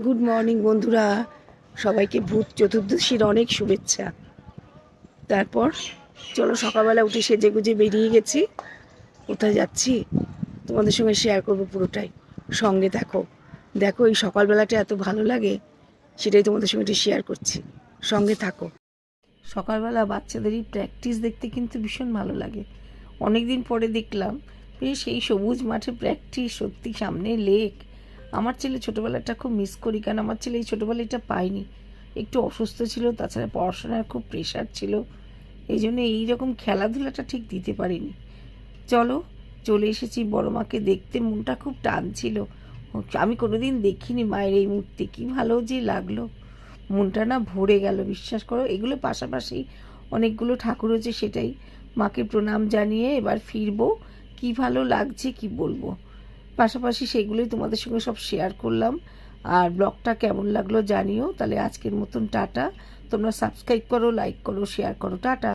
Good morning বন্ধুরা, সবাইকে ভূত চতুর্দশীর অনেক শুভেচ্ছা। তারপর চলো, সকালবেলা উঠে সেজেগুজে বেরিয়ে গেছি। কোথায় যাচ্ছি তোমাদের সঙ্গে শেয়ার করবো পুরোটাই। সঙ্গে দেখো দেখো এই সকালবেলাটা এত ভালো লাগে, সেটাই তোমাদের সঙ্গে একটু শেয়ার করছি। সঙ্গে থাকো। সকালবেলা বাচ্চাদেরই প্র্যাকটিস দেখতে কিন্তু ভীষণ ভালো লাগে। অনেক দিন পরে দেখলাম বেশ এই সবুজ মাঠে প্র্যাকটিস, সত্যি সামনে লেক। আমার ছেলে ছোটোবেলাটা খুব মিস করি, কারণ আমার ছেলে এই ছোটোবেলাটা পায়নি, একটু অসুস্থ ছিল, তাছাড়া পড়াশোনার খুব প্রেশার ছিল, এই জন্য এইরকম খেলাধুলাটা ঠিক দিতে পারিনি। চলো, চলে এসেছি বড় মাকে দেখতে, মনটা খুব টানছিল। আমি কোনোদিন দেখিনি মায়ের এই মূর্তি, কী ভালো যে লাগলো, মনটা না ভরে গেল, বিশ্বাস করো। এগুলো পাশাপাশি অনেকগুলো ঠাকুর হচ্ছে, সেটাই মাকে প্রণাম জানিয়ে এবার ফিরবো। কী ভালো লাগছে কি বলবো। পাশাপাশি সেগুলোই তোমাদের সঙ্গে সব শেয়ার করলাম। আর ব্লগটা কেমন লাগলো জানিও। তাহলে আজকের মতন টাটা। তোমরা সাবস্ক্রাইব করো, লাইক করো, শেয়ার করো। টাটা।